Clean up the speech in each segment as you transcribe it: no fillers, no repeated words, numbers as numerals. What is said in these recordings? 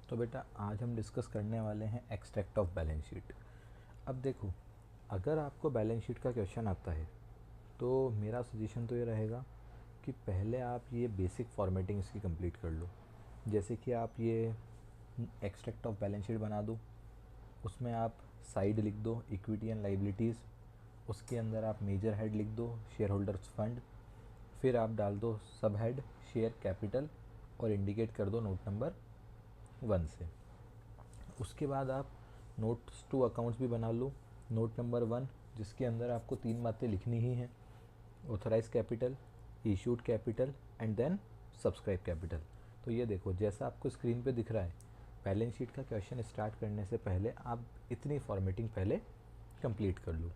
तो बेटा आज हम डिस्कस करने वाले हैं एक्सट्रैक्ट ऑफ बैलेंस शीट। अब देखो, अगर आपको बैलेंस शीट का क्वेश्चन आता है तो मेरा सजेशन तो ये रहेगा कि पहले आप ये बेसिक फॉर्मेटिंग इसकी कंप्लीट कर लो। जैसे कि आप ये एक्सट्रैक्ट ऑफ बैलेंस शीट बना दो, उसमें आप साइड लिख दो इक्विटी एंड लाइबिलिटीज़, उसके अंदर आप मेजर हेड लिख दो शेयर होल्डर्स फंड, फिर आप डाल दो सब हेड शेयर कैपिटल और इंडिकेट कर दो नोट नंबर 1 से। उसके बाद आप नोट्स टू अकाउंट्स भी बना लो नोट नंबर 1, जिसके अंदर आपको 3 बातें लिखनी ही हैं: authorise capital, issued capital and then subscribe capital. तो ये देखो, जैसा आपको स्क्रीन पे दिख रहा है, बैलेंस शीट का क्वेश्चन स्टार्ट करने से पहले आप इतनी फॉर्मेटिंग पहले कंप्लीट कर लो।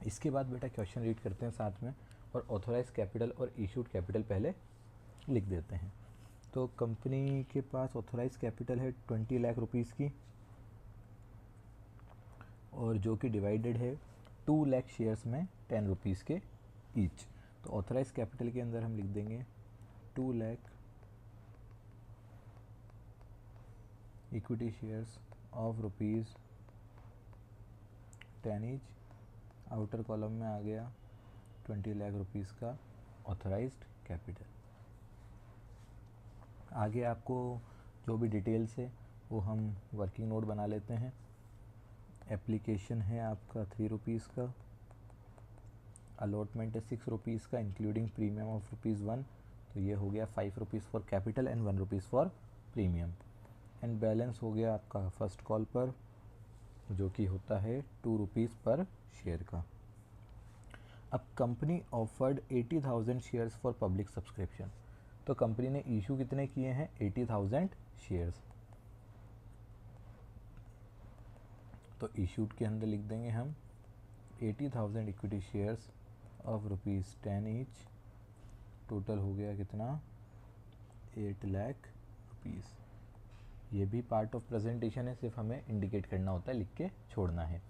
इसके बाद बेटा क्वेश्चन रीड करते हैं साथ में, और ऑथराइज कैपिटल और इशूड कैपिटल पहले लिख देते हैं। तो कंपनी के पास ऑथराइज कैपिटल है 20 लाख रुपीज़ की, और जो कि डिवाइडेड है 2 लाख शेयर्स में 10 रुपीज़ के ईच। तो ऑथराइज कैपिटल के अंदर हम लिख देंगे 2 lakh equity shares of rupees 10 each. Outer column में आ गया 20 लाख रुपीज़ का ऑथराइज्ड कैपिटल। आगे आपको जो भी डिटेल्स है वो हम वर्किंग नोट बना लेते हैं। एप्लीकेशन है आपका 3 रुपीज़ का, अलॉटमेंट है 6 रुपीज़ का इंक्लूडिंग प्रीमियम ऑफ ₹1, तो ये हो गया 5 rupees for capital and 1 rupees for premium. And balance हो गया आपका फर्स्ट कॉल पर, जो कि होता है 2 रुपीज़ पर शेयर का। अब company offered 80,000 shares for public subscription. तो कंपनी ने इशू कितने किए हैं? 80,000 शेयर्स। तो इशूड के अंदर लिख देंगे हम 80,000 equity shares of ₹10 each. Total हो गया कितना? 8 लाख रुपीज़। ये भी पार्ट ऑफ प्रेजेंटेशन है, सिर्फ हमें इंडिकेट करना होता है, लिख के छोड़ना है।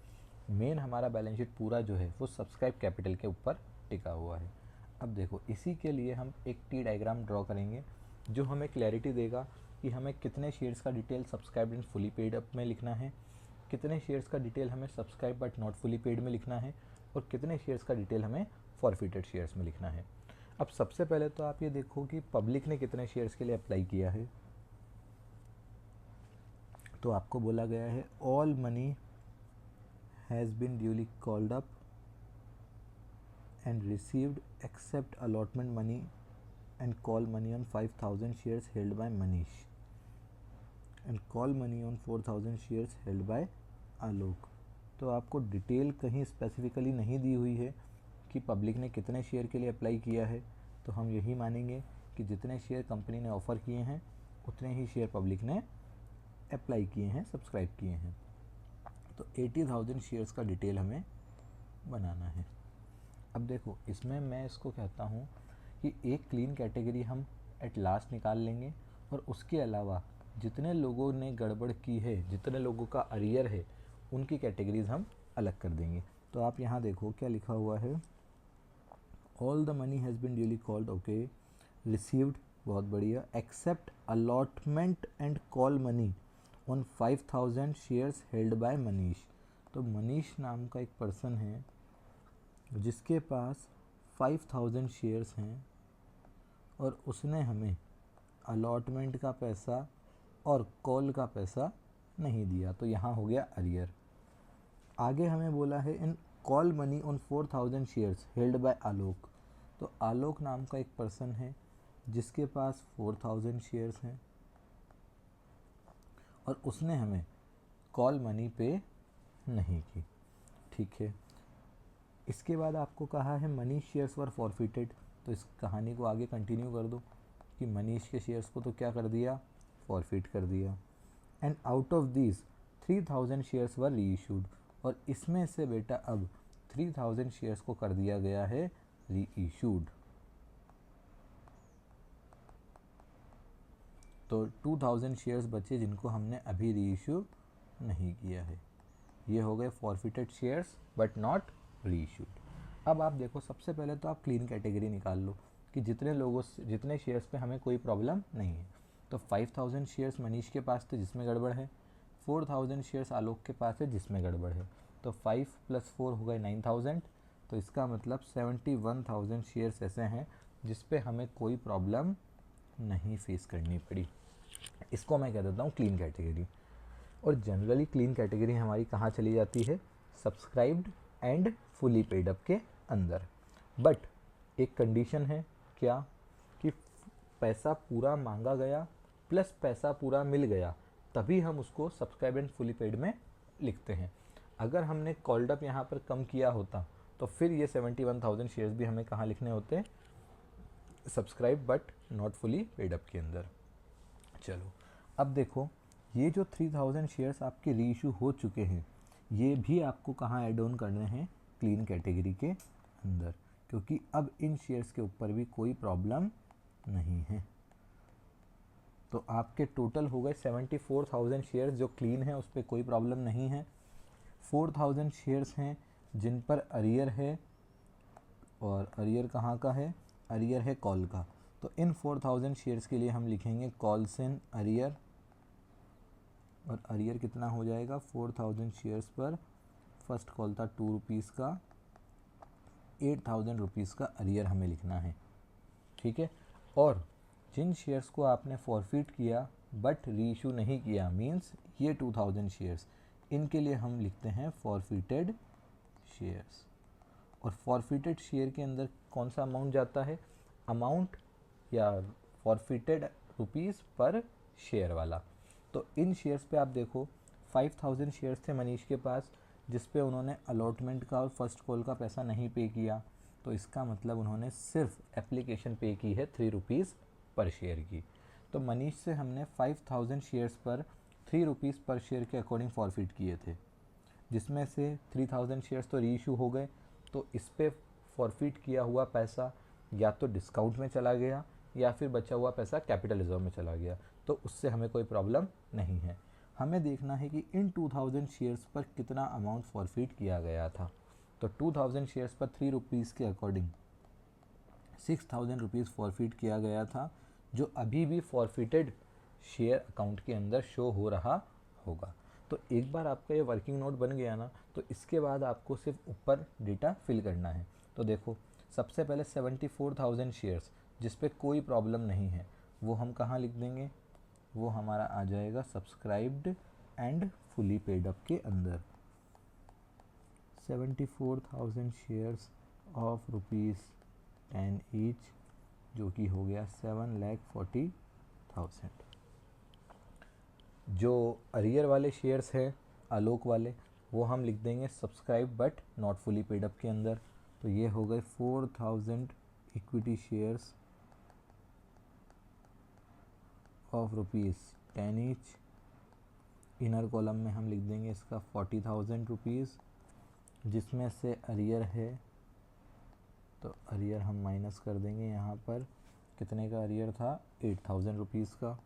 मेन हमारा बैलेंस शीट पूरा जो है वो सब्सक्राइब कैपिटल के ऊपर टिका हुआ है। अब देखो, इसी के लिए हम एक टी डायग्राम ड्रॉ करेंगे जो हमें क्लैरिटी देगा कि हमें कितने शेयर्स का detail subscribe and fully paid up में लिखना है, कितने शेयर्स का डिटेल हमें subscribe but not fully paid में लिखना है, और कितने शेयर्स का डिटेल हमें फॉरफिटेड शेयर्स में लिखना है। अब सबसे पहले तो आप ये देखो कि पब्लिक ने कितने शेयर्स के लिए अप्लाई किया है। तो आपको बोला गया है all money has been duly called up and received except allotment money and call money on 5,000 shares held by Manish and call money on 4,000 shares held by आलोक। तो आपको डिटेल कहीं स्पेसिफिकली नहीं दी हुई है कि पब्लिक ने कितने शेयर के लिए अप्लाई किया है, तो हम यही मानेंगे कि जितने शेयर कंपनी ने ऑफ़र किए हैं उतने ही शेयर पब्लिक ने अप्लाई किए हैं, सब्सक्राइब किए हैं। तो 80,000 शेयर्स का डिटेल हमें बनाना है। अब देखो, इसमें मैं इसको कहता हूँ कि एक क्लीन कैटेगरी हम एट लास्ट निकाल लेंगे, और उसके अलावा जितने लोगों ने गड़बड़ की है, जितने लोगों का अरियर है, उनकी कैटेगरीज हम अलग कर देंगे। तो आप यहाँ देखो क्या लिखा हुआ है, all the money has been duly called, okay, received, बहुत बढ़िया, except allotment and call money on 5,000 shares held by Manish. तो मनीष नाम का एक पर्सन है जिसके पास 5,000 शेयर्स हैं, और उसने हमें अलॉटमेंट का पैसा और कॉल का पैसा नहीं दिया, तो यहाँ हो गया अरियर। आगे हमें बोला है in call money on 4,000 shares held by Alok. तो आलोक नाम का एक पर्सन है जिसके पास 4,000 शेयर्स हैं, और उसने हमें कॉल मनी पे नहीं की। ठीक है, इसके बाद आपको कहा है मनीष शेयर्स वर फॉरफिटेड। तो इस कहानी को आगे कंटिन्यू कर दो कि मनीष के शेयर्स को तो क्या कर दिया? फॉरफिट कर दिया। And out of this 3,000 shares वर री इशूड, और इसमें से बेटा अब 3,000 शेयर्स को कर दिया गया है री इशूड। तो 2,000 शेयर्स बचे जिनको हमने अभी री इशू नहीं किया है। ये हो गए फॉरफिटेड शेयर्स बट नॉट री इशूड। अब आप देखो, सबसे पहले तो आप क्लीन कैटेगरी निकाल लो कि जितने लोगों से, जितने शेयर्स पे हमें कोई प्रॉब्लम नहीं है। तो 5000 शेयर्स मनीष के पास थे जिसमें गड़बड़ है, 4000 शेयर्स आलोक के पास है जिसमें गड़बड़ है। तो 5 + 4 हो गए 9000। तो इसका मतलब 71,000 शेयर्स ऐसे हैं जिस पे हमें कोई प्रॉब्लम नहीं फेस करनी पड़ी। इसको मैं कह देता हूँ क्लीन कैटेगरी। और जनरली क्लीन कैटेगरी हमारी कहाँ चली जाती है? Subscribed and fully paid up के अंदर। बट एक कंडीशन है, क्या? कि पैसा पूरा मांगा गया प्लस पैसा पूरा मिल गया, तभी हम उसको सब्सक्राइब एंड फुली पेड में लिखते हैं। अगर हमने कॉल्ड अप यहाँ पर कम किया होता तो फिर ये 71,000 शेयर्स भी हमें कहाँ लिखने होते? Subscribe but not fully paid up के अंदर। चलो अब देखो, ये जो 3000 शेयर्स आपके रीइशू हो चुके हैं, ये भी आपको कहाँ ऐड ऑन करने हैं? क्लीन कैटेगरी के अंदर, क्योंकि अब इन शेयर्स के ऊपर भी कोई प्रॉब्लम नहीं है। तो आपके टोटल हो गए 74,000 शेयर्स जो क्लीन है, उस पर कोई प्रॉब्लम नहीं है। 4,000 शेयर्स हैं जिन पर अरियर है, और अरियर कहाँ का है? अरियर है कॉल का। तो इन 4,000 शेयर्स के लिए हम लिखेंगे कॉल्स इन अरियर, और अरियर कितना हो जाएगा? 4,000 शेयर्स पर फर्स्ट कॉल था 2 रुपीज़ का, 8,000 रुपीज़ का अरियर हमें लिखना है। ठीक है। और जिन शेयर्स को आपने फॉरफिट किया बट रीइशू नहीं किया, मींस ये 2000 शेयर्स, इनके लिए हम लिखते हैं फॉरफिटेड शेयर्स। और फॉरफिटेड शेयर के अंदर कौन सा अमाउंट जाता है? अमाउंट या फॉरफिटेड रुपीज़ पर शेयर वाला। तो इन शेयर्स पे आप देखो, 5000 शेयर्स थे मनीष के पास जिस पे उन्होंने अलॉटमेंट का और फर्स्ट कॉल का पैसा नहीं पे किया, तो इसका मतलब उन्होंने सिर्फ एप्लीकेशन पे की है 3 रुपीज़ पर शेयर की। तो मनीष से हमने 5000 शेयर्स पर 3 रुपीज़ पर शेयर के अकॉर्डिंग फॉरफिट किए थे, जिसमें से 3000 शेयर्स तो रीइशू हो गए। तो इस पे फॉरफिट किया हुआ पैसा या तो डिस्काउंट में चला गया या फिर बचा हुआ पैसा कैपिटल रिजर्व में चला गया, तो उससे हमें कोई प्रॉब्लम नहीं है। हमें देखना है कि इन 2000 शेयर्स पर कितना अमाउंट फॉरफिट किया गया था। तो 2000 शेयर्स पर 3 रुपीज़ के अकॉर्डिंग 6000 रुपीज़ फॉरफिट किया गया था, जो अभी भी फॉरफिटेड शेयर अकाउंट के अंदर शो हो रहा होगा। तो एक बार आपका ये वर्किंग नोट बन गया ना, तो इसके बाद आपको सिर्फ ऊपर डेटा फिल करना है। तो देखो, सबसे पहले 74,000 शेयर्स जिस पे कोई प्रॉब्लम नहीं है, वो हम कहाँ लिख देंगे? वो हमारा आ जाएगा subscribed and fully paid up के अंदर। 74,000 शेयर्स ऑफ ₹10 ईच, जो कि हो गया 7,40,000। जो अरियर वाले शेयर्स हैं आलोक वाले, वो हम लिख देंगे subscribe but not fully paid up के अंदर। तो ये हो गए 4,000 equity shares of ₹10 each. Inner column में हम लिख देंगे इसका 40,000 रुपीज़, जिसमें से अरियर है, तो अरियर हम माइनस कर देंगे। यहाँ पर कितने का अरियर था? 8,000 रुपीज़ का।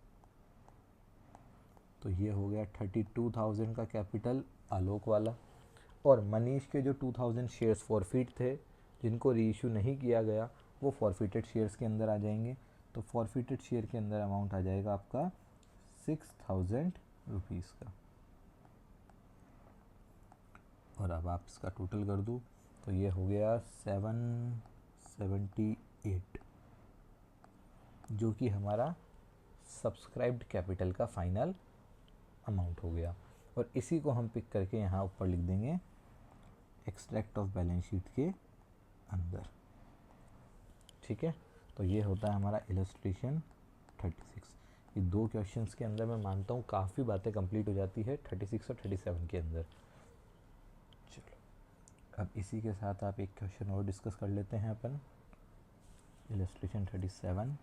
तो ये हो गया 32,000 का कैपिटल आलोक वाला। और मनीष के जो 2000 शेयर्स फॉरफिट थे जिनको रीइशू नहीं किया गया, वो फॉरफिटेड शेयर्स के अंदर आ जाएंगे। तो फॉरफिटेड शेयर के अंदर अमाउंट आ जाएगा आपका 6,000 रुपीज़ का। और अब आप इसका टोटल कर दो, तो ये हो गया 778, जो कि हमारा सब्सक्राइब्ड कैपिटल का फाइनल अमाउंट हो गया। और इसी को हम पिक करके यहाँ ऊपर लिख देंगे एक्सट्रैक्ट ऑफ बैलेंस शीट के अंदर। ठीक है। तो ये होता है हमारा इलस्ट्रेशन 36। ये 2 क्वेश्चंस के अंदर मैं मानता हूँ काफ़ी बातें कंप्लीट हो जाती है 36 और 37 के अंदर। चलो अब इसी के साथ आप एक क्वेश्चन और डिस्कस कर लेते हैं अपन। इलस्ट्रेशन 37।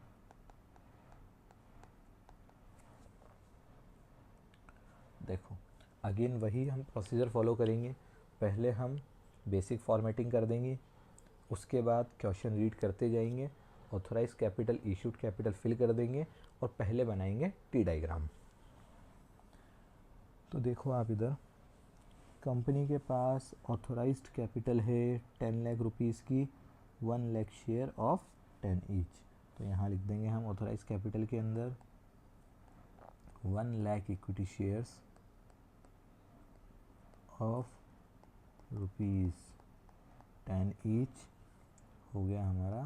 देखो, अगेन वही हम प्रोसीजर फॉलो करेंगे। पहले हम बेसिक फॉर्मेटिंग कर देंगे, उसके बाद क्वेश्चन रीड करते जाएंगे, authorise capital issued capital fill कर देंगे और पहले बनाएंगे टी डायग्राम। तो देखो आप इधर, कंपनी के पास ऑथोराइज्ड कैपिटल है 10 लाख रुपीज़ की, 1 लाख शेयर ऑफ 10 ईच। तो यहाँ लिख देंगे हम ऑथोराइज कैपिटल के अंदर 1,00,000 इक्विटी शेयर्स ऑफ ₹10 ईच हो गया हमारा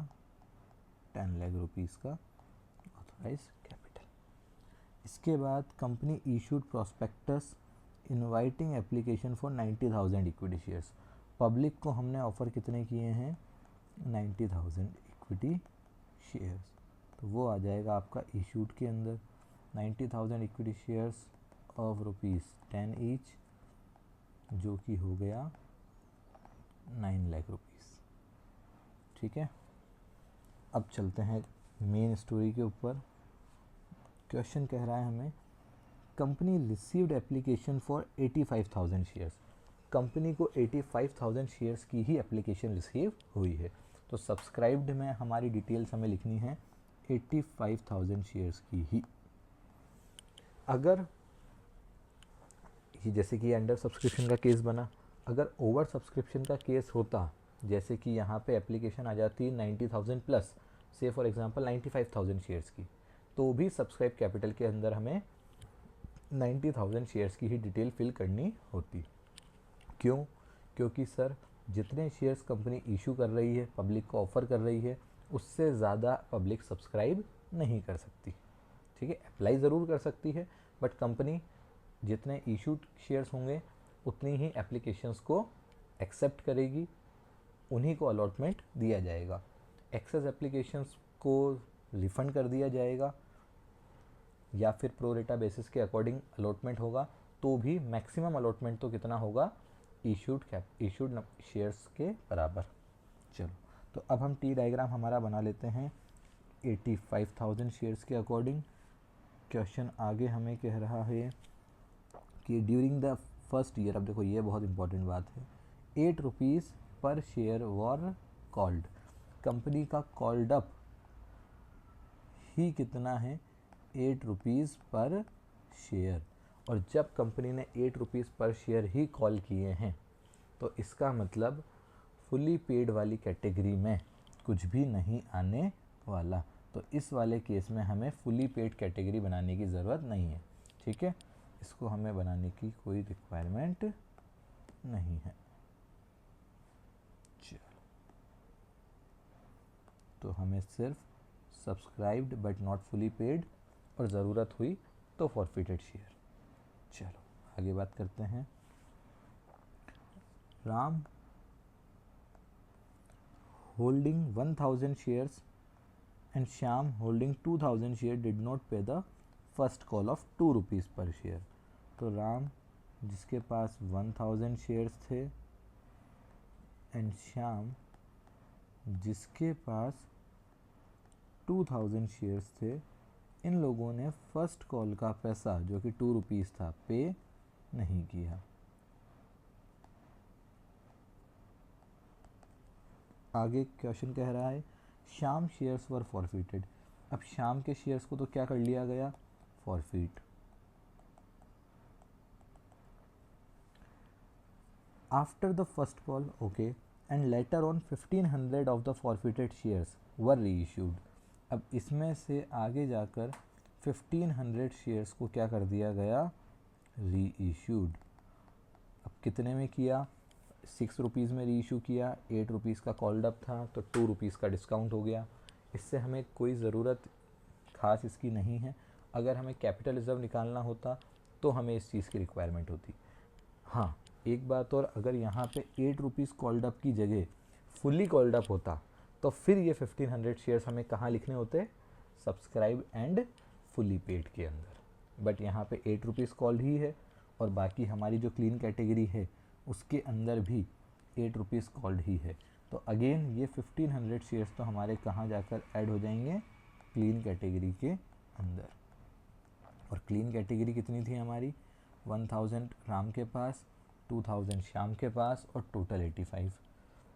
10 लाख रुपीज़ का ऑथराइज कैपिटल। इसके बाद company issued prospectus inviting application for 90,000 equity shares. Public को हमने ऑफ़र कितने किए हैं? 90,000 इक्विटी शेयर्स, तो वो आ जाएगा आपका इशूड के अंदर। 90,000 इक्विटी शेयर्स ऑफ ₹10 ईच, जो कि हो गया 9 लाख रुपीज़। ठीक है, अब चलते हैं मेन स्टोरी के ऊपर। क्वेश्चन कह रहा है हमें company received application for 85,000 shares. Company को 85,000 शेयर्स की ही एप्लीकेशन रिसीव हुई है, तो सब्सक्राइब्ड में हमारी डिटेल्स हमें लिखनी है 85,000 शेयर्स की ही। अगर ये जैसे कि अंडर सब्सक्रिप्शन का केस बना, अगर ओवर सब्सक्रिप्शन का केस होता, जैसे कि यहाँ पे एप्लीकेशन आ जाती है 90,000 प्लस, से फॉर एग्जांपल 95,000 शेयर्स की, तो भी सब्सक्राइब कैपिटल के अंदर हमें 90,000 शेयर्स की ही डिटेल फिल करनी होती। क्यों? क्योंकि सर जितने शेयर्स कंपनी इशू कर रही है, पब्लिक को ऑफ़र कर रही है, उससे ज़्यादा पब्लिक सब्सक्राइब नहीं कर सकती। ठीक है, अप्लाई ज़रूर कर सकती है, बट कंपनी जितने इशूड शेयर्स होंगे उतनी ही एप्लीकेशंस को एक्सेप्ट करेगी, उन्हीं को अलॉटमेंट दिया जाएगा। एक्सेस एप्लीकेशंस को रिफ़ंड कर दिया जाएगा, या फिर प्रो रेटा बेसिस के अकॉर्डिंग अलॉटमेंट होगा, तो भी मैक्सिमम अलॉटमेंट तो कितना होगा? इशूड शेयर्स के बराबर। चलो, तो अब हम टी डायग्राम हमारा बना लेते हैं 85,000 शेयर्स के अकॉर्डिंग। क्वेश्चन आगे हमें कह रहा है कि ड्यूरिंग द फर्स्ट ईयर, अब देखो ये बहुत इंपॉर्टेंट बात है, 8 रुपीज़ पर शेयर वर कॉल्ड। कंपनी का कॉल्ड अप ही कितना है? 8 रुपीज़ पर शेयर। और जब कंपनी ने 8 रुपीज़ पर शेयर ही कॉल किए हैं, तो इसका मतलब फुली पेड वाली कैटेगरी में कुछ भी नहीं आने वाला। तो इस वाले केस में हमें फुली पेड कैटेगरी बनाने की ज़रूरत नहीं है। ठीक है, इसको हमें बनाने की कोई रिक्वायरमेंट नहीं है। चलो, तो हमें सिर्फ subscribed but not fully paid, और ज़रूरत हुई तो फॉरफिटेड शेयर। चलो आगे बात करते हैं। Ram holding 1,000 shares and Shyam holding 2,000 shares did not pay the first call of 2 rupees per share। तो राम जिसके पास 1,000 शेयर्स थे एंड श्याम जिसके पास 2,000 शेयर्स थे, इन लोगों ने फर्स्ट कॉल का पैसा जो कि 2 रुपीज़ था पे नहीं किया। आगे क्वेश्चन कह रहा है श्याम शेयर्स वर फॉरफिटेड। अब श्याम के शेयर्स को तो क्या कर लिया गया? Forfeit. After the first call, okay, and later on 1,500 of the forfeited shares were reissued. अब इसमें से आगे जाकर 1,500 शेयर्स को क्या कर दिया गया? रीइश्यूड। अब कितने में किया? 6 रुपीज़ में रीइशू किया, 8 रुपीज़ का कॉल्ड अप था, तो 2 रुपीज़ का डिस्काउंट हो गया। इससे हमें कोई ज़रूरत खास इसकी नहीं है। अगर हमें कैपिटल रिजर्व निकालना होता तो हमें इस चीज़ की रिक्वायरमेंट होती। हाँ, एक बात और, अगर यहाँ पे 8 रुपीज़ कॉल्ड अप की जगह फुल्ली कॉल्ड अप होता, तो फिर ये 1,500 शेयर्स हमें कहाँ लिखने होते? सब्सक्राइब एंड फुली पेड के अंदर। बट यहाँ पे 8 रुपीज़ कॉल्ड ही है, और बाकी हमारी जो क्लीन कैटेगरी है उसके अंदर भी 8 रुपीज़ कॉल्ड ही है। तो अगेन ये 1,500 शेयर्स तो हमारे कहाँ जाकर ऐड हो जाएंगे? क्लीन कैटेगरी के अंदर। और क्लीन कैटेगरी कितनी थी हमारी? 1,000 राम के पास, 2,000 श्याम के पास, और टोटल 85।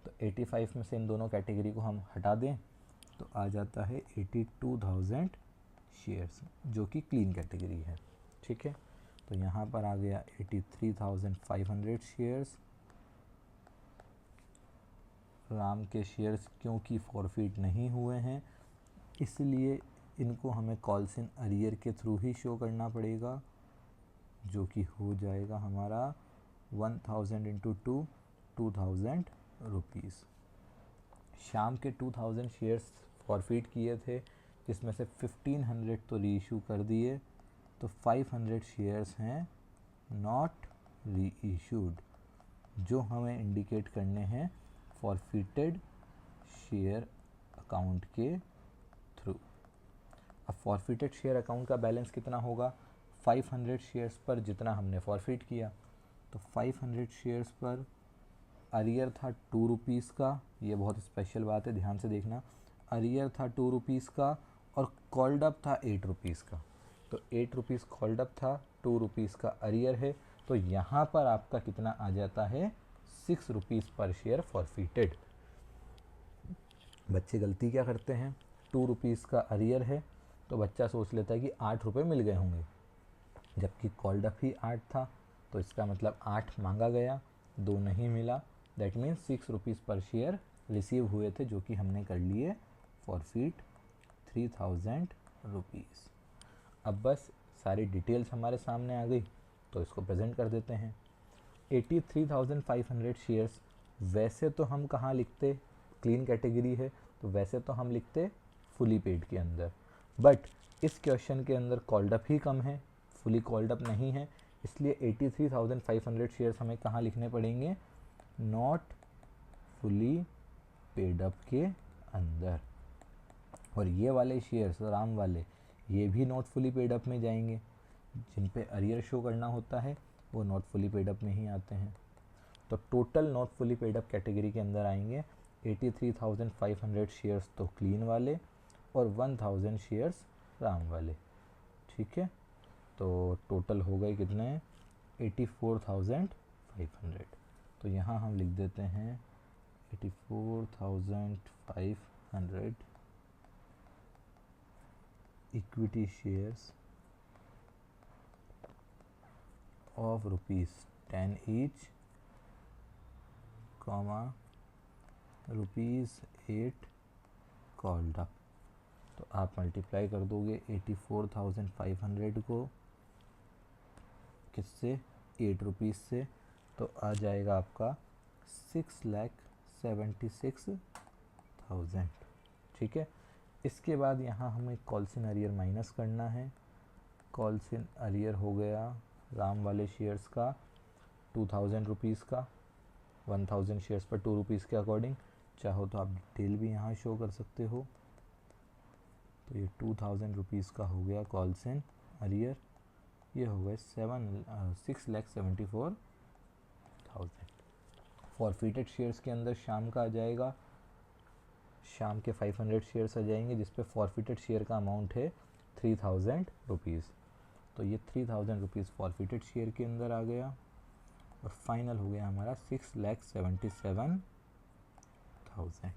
तो 85 में से इन दोनों कैटेगरी को हम हटा दें तो आ जाता है 82,000 शेयर्स, जो कि क्लीन कैटेगरी है। ठीक है, तो यहाँ पर आ गया 83,500 शेयर्स। राम के शेयर्स क्योंकि फॉरफिट नहीं हुए हैं, इसलिए इनको हमें कॉल्स इन अरियर के थ्रू ही शो करना पड़ेगा, जो कि हो जाएगा हमारा 1000 इंटू 2000 रुपीज़। शाम के 2000 शेयर्स फॉरफिट किए थे, जिसमें से 1500 तो री इशू कर दिए, तो 500 शेयर्स हैं नॉट री इशूड, जो हमें इंडिकेट करने हैं फॉरफिटेड शेयर अकाउंट के थ्रू। अब फॉरफिटेड शेयर अकाउंट का बैलेंस कितना होगा, 500 शेयर्स पर जितना हमने फॉरफिट किया, तो 500 शेयर्स पर अरियर था 2 रुपीज़ का, ये बहुत स्पेशल बात है, ध्यान से देखना, अरियर था 2 रुपीज़ का और कॉल्ड अप था 8 रुपीज़ का। तो 8 रुपीज़ कॉल्ड अप था, 2 रुपीज़ का अरियर है, तो यहाँ पर आपका कितना आ जाता है, 6 रुपीज़ पर शेयर फॉरफिटेड। बच्चे गलती क्या करते हैं, 2 रुपीज़ का अरियर है तो बच्चा सोच लेता है कि 8 रुपये मिल गए होंगे, जबकि कॉल्ड अप ही 8 था, तो इसका मतलब 8 मांगा गया, 2 नहीं मिला, दैट मीन्स 6 रुपीज़ पर शेयर रिसीव हुए थे, जो कि हमने कर लिए फॉरफिट 3000 रुपीज़। अब बस सारी डिटेल्स हमारे सामने आ गई, तो इसको प्रेजेंट कर देते हैं। 83,500 शेयर्स वैसे तो हम कहाँ लिखते, क्लीन कैटेगरी है तो वैसे तो हम लिखते फुली पेड के अंदर, बट इस क्वेश्चन के अंदर कॉल्ड अप ही कम है, फुली कॉल्ड अप नहीं है, इसलिए 83,500 शेयर्स हमें कहाँ लिखने पड़ेंगे, नॉट फुली पेड अप के अंदर। और ये वाले शेयर्स राम वाले, ये भी नॉट फुली पेड अप में जाएंगे, जिन पे अरियर शो करना होता है वो नॉट फुली पेड अप में ही आते हैं। तो total not fully paid up category के अंदर आएंगे 83,500 शेयर्स तो क्लीन वाले और 1000 शेयर्स राम वाले, ठीक है। तो टोटल हो गए कितने, 84,500। तो यहाँ हम लिख देते हैं 84,500 equity shares of ₹10 each, ₹8 called up. तो आप मल्टीप्लाई कर दोगे 84,500 को किससे, 8 रुपीज़ से, तो आ जाएगा आपका 6,76,000, ठीक है। इसके बाद यहाँ हमें कॉल्स इन अरियर माइनस करना है। कॉल्स इन अरियर हो गया राम वाले शेयर्स का 2000 रुपीज़ का, 1000 शेयर्स पर 2 रुपीज़ के अकॉर्डिंग, चाहो तो आप डिटेल भी यहाँ शो कर सकते हो। तो ये 2000 रुपीज़ का हो गया कॉल्स इन अरियर, ये हो गए 6,74,000। फॉरफिटेड शेयर्स के अंदर शाम का आ जाएगा, शाम के 500 शेयर्स आ जाएंगे, जिस पे फॉरफिटेड शेयर का अमाउंट है 3000 रुपीज़। तो ये 3000 रुपीज़ फॉरफिटेड शेयर के अंदर आ गया, और फाइनल हो गया हमारा 6,77,000।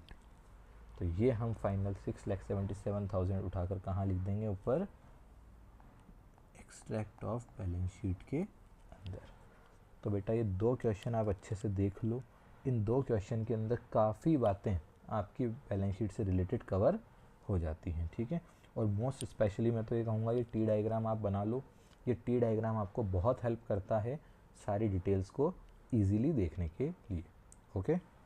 तो ये हम फाइनल 6,77,000 उठाकर कहाँ लिख देंगे, ऊपर एक्सट्रैक्ट ऑफ बैलेंस शीट के अंदर। तो बेटा ये 2 क्वेश्चन आप अच्छे से देख लो, इन 2 क्वेश्चन के अंदर काफ़ी बातें आपकी बैलेंस शीट से रिलेटेड कवर हो जाती हैं, ठीक है। और मोस्ट स्पेशली मैं तो ये कहूँगा ये टी डायग्राम आप बना लो, ये टी डायग्राम आपको बहुत हेल्प करता है सारी डिटेल्स को ईज़िली देखने के लिए, ओके।